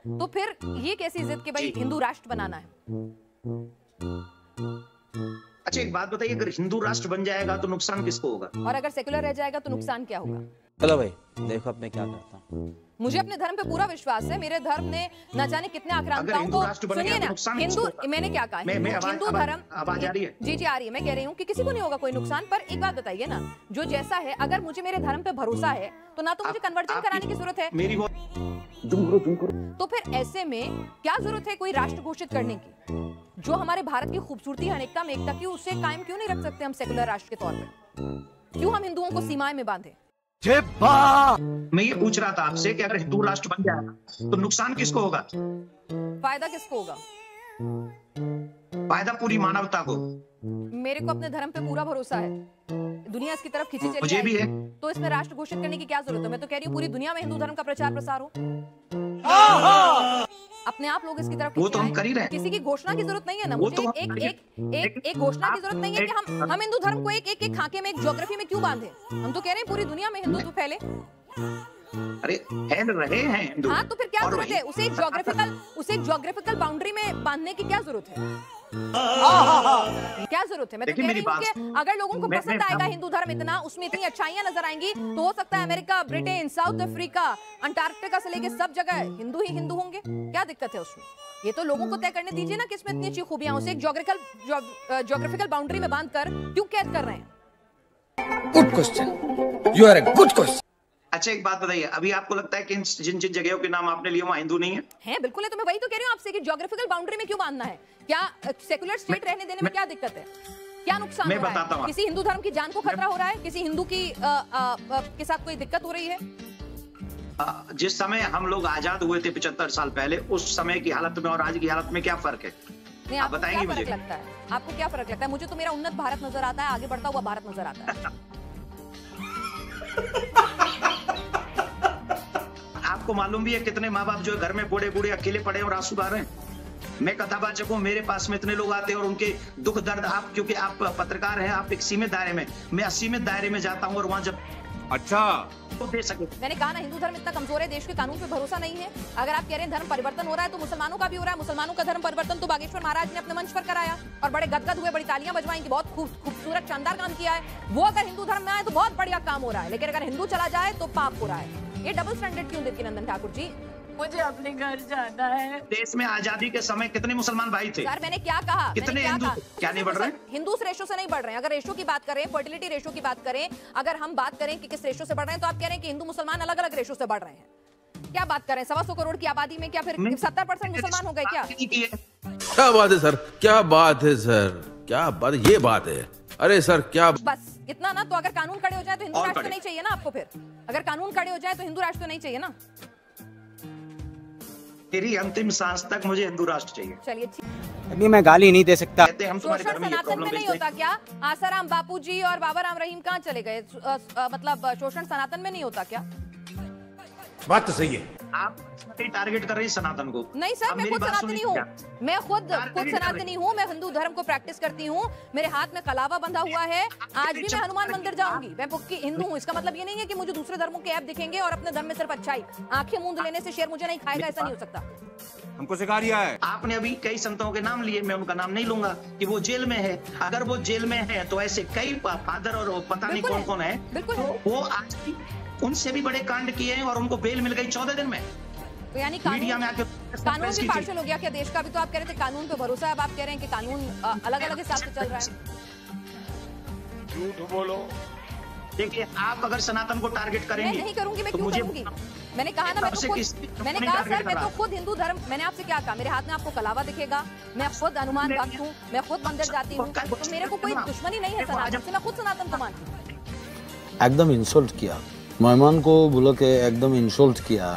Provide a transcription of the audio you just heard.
तो फिर ये कैसी जिद कि भाई हिंदू राष्ट्र बनाना है? अच्छा एक बात बताइए, अगर हिंदू राष्ट्र बन जाएगा तो नुकसान किसको होगा? और अगर सेकुलर रह जाएगा तो नुकसान क्या होगा? चलो भाई देखो अब मैं क्या करता हूँ। मुझे अपने धर्म पे पूरा विश्वास है। मेरे धर्म ने न जाने कितने आक्रांताओं को, सुनिए ना, हिंदू, मैंने क्या कहा, हिंदू धर्म, आवाज आ रही है? जी आ रही है। मैं कह रही हूँ कि किसी को नहीं होगा कोई नुकसान। पर एक बात बताइए ना, जो जैसा है, अगर मुझे मेरे धर्म पे भरोसा है तो ना तो मुझे कन्वर्जन कराने की जरूरत है, मेरी तो फिर ऐसे में क्या जरूरत है कोई राष्ट्र घोषित करने की? जो हमारे भारत की खूबसूरती, अनेकता में एकता की, उसे कायम क्यों नहीं रख सकते हम सेकुलर राष्ट्र के तौर पे? क्यों हम हिंदुओं को सीमाएं में बांधे? मैं ये पूछ रहा था आपसे कि अगर हिंदू राष्ट्र बन जाएगा तो नुकसान किसको होगा? फायदा किसको होगा? फायदा पूरी मानवता को। मेरे को अपने धर्म पे पूरा भरोसा है। दुनिया इसकी तरफ खींची चली मुझे भी है। तो इसमें राष्ट्र घोषित करने की क्या जरूरत है? मैं तो कह रही हूँ पूरी दुनिया में हिंदू धर्म का प्रचार प्रसार हो। अपने आप लोग इसकी तरफ, वो तो हम कर ही रहे हैं। किसी की घोषणा की जरूरत नहीं है ना मुझे। एक घोषणा की जरूरत नहीं है कि हम हिंदू धर्म को एक खाके में, एक ज्योग्राफी में क्यों बांधे। हम तो कह रहे हैं पूरी दुनिया में हिंदुत्व फैले। अरे फैल रहे हैं हिंदू। हाँ तो फिर क्या जरूरत है उसे एक ज्योग्राफिकल बाउंड्री में बांधने की? क्या जरूरत है? क्या जरूरत है? मैं तो कह रही हूँ कि अगर लोगों को पसंद आएगा हिंदू धर्म, इतना उसमें इतनी अच्छाइयां नजर आएंगी, तो हो सकता है America, Britain, south Africa, Antarctica से लेके सब जगह हिंदू ही हिंदू होंगे। क्या दिक्कत है उसमें? ये तो लोगों को तय करने दीजिए ना कि इसमें इतनी अच्छी खूबियां, उसे एक ज्योग्राफिकल बाउंड्री में बांधकर क्यों कैद कर रहे हैं? Good question, you are a good question. अच्छा एक बात बताइए, अभी आपको लगता है कि जिन जिन जगहों के नाम आपने लिए वहाँ हिंदू नहीं है? हैं, बिल्कुल है। तो मैं वही तो कह रही हूँ आपसे कि ज्योग्राफिकल बाउंड्री में क्यों बांधना है? क्या सेकुलर स्टेट रहने देने में क्या दिक्कत है? क्या नुकसान हो रहा है? किसी हिंदू धर्म की जान को खतरा हो रहा है? किसी हिंदू की के साथ कोई दिक्कत हो रही है? जिस समय हम लोग आजाद हुए थे 75 साल पहले, उस समय की हालत में और आज की हालत में क्या फर्क है? नहीं, आप बताएंगे मुझे? लगता है आपको क्या फर्क लगता है? मुझे तो मेरा उन्नत भारत नजर आता है, आगे बढ़ता हुआ भारत नजर आता है। आपको मालूम भी है कितने माँ बाप जो है घर में बूढ़े बूढ़े अकेले पड़े और आंसू बहा रहे हैं। मैं कथावाचक हूँ, मेरे पास में इतने लोग आते हैं और उनके दुख दर्द, आप क्योंकि आप पत्रकार हैं, आप एक सीमित दायरे में, मैं असीमित दायरे में जाता हूँ और वहाँ जब अच्छा तो दे सके। मैंने कहा ना, हिंदू धर्म इतना कमजोर है, देश के कानून पे भरोसा नहीं है। अगर आप कह रहे हैं धर्म परिवर्तन हो रहा है तो मुसलमानों का भी हो रहा है। मुसलमानों का धर्म परिवर्तन तो बागेश्वर महाराज ने अपने मंच पर कराया और बड़े गदगद हुए, बड़ी तालियां बजवाई कि बहुत खूबसूरत शानदार काम किया है। वो अगर हिंदू धर्म में आए तो बहुत बढ़िया काम हो रहा है, लेकिन अगर हिंदू चला जाए तो पाप हो रहा है। ये डबल स्टैंडर्ड क्यों देती नंदन ठाकुर जी? मुझे अपने घर जाना है। देश में आजादी के समय कितने मुसलमान भाई थे? सर मैंने क्या कहा? कितने हिंदू क्या नहीं बढ़ रहे? हिंदू रेशो से नहीं बढ़ रहे हैं। अगर रेशो की बात करें, फर्टिलिटी रेशो की बात करें, अगर हम बात करें कि किस रेशो से बढ़ रहे हैं, तो आप कह रहे हैं कि हिंदू मुसलमान अलग अलग रेशो से बढ़ रहे हैं। क्या बात करें? 125 करोड़ की आबादी में क्या फिर 70% मुसलमान हो गए क्या? क्या बात है सर, क्या बात है सर, क्या बात, ये बात है। अरे सर क्या बस इतना ना। तो अगर कानून खड़े हो जाए तो हिंदू राष्ट्र तो नहीं चाहिए ना आपको? फिर अगर कानून खड़े हो जाए तो हिंदू राष्ट्र तो नहीं चाहिए ना? तेरी अंतिम सांस तक मुझे हिंदू राष्ट्र चाहिए। चलिए ठीक। अभी मैं गाली नहीं दे सकता। हम तुम्हारे घर में सनातन में नहीं होता क्या? आसाराम बापूजी और बाबा राम रहीम कहाँ चले गए? मतलब शोषण सनातन में नहीं होता क्या? बात तो सही है। आप टारगेट कर रही सनातन को। नहीं सर, मैं खुद सनातनी हूँ। मैं खुद सनातनी हूँ। मैं हिंदू धर्म को प्रैक्टिस करती हूँ। मेरे हाथ में कलावा बंधा हुआ है। आज भी मैं हनुमान मंदिर जाऊंगी। मैं पक्की हिंदू हूँ। इसका मतलब ये नहीं है कि मुझे दूसरे धर्मों के ऐप दिखेंगे और अपने धर्म में सिर्फ अच्छाई। आंखें मूंद लेने से शेर मुझे नहीं खाएगा, ऐसा नहीं हो सकता। हमको सिखा रिया है। आपने अभी कई संतों के नाम लिए, मैं उनका नाम नहीं लूंगा कि वो जेल में है। अगर वो जेल में है तो ऐसे कई फादर और पता नहीं कौन कौन है, बिल्कुल वो आज भी उनसे भी बड़े कांड किए हैं और उनको बेल मिल गई 14 दिन में। तो यानी मीडिया में आके कानून भी पार्शल हो गया क्या देश का? भी तो आप कह रहे थे कानून पे भरोसा है, अब आप कह रहे हैं कि कानून अलग अलग हिसाब से चल रहा है। झूठ बोलो। देखिए, आप अगर सनातन को टारगेट करेंगे, मैं नहीं करूंगी। मैं तो क्यों करूंगी? मैंने कहा ना, मैंने कहा सर मैं तो खुद हिंदू धर्म, मैंने आपसे क्या कहा? मेरे हाथ में आपको कलावा दिखेगा। मैं खुद हनुमान भक्त हूँ, मैं खुद मंदिर जाती हूँ, तो मेरे को कोई दुश्मनी नहीं है सनातन से। मैं खुद सनातन को मानती हूँ। एकदम इंसल्ट किया मेहमान को, बोला के एकदम इंसल्ट किया।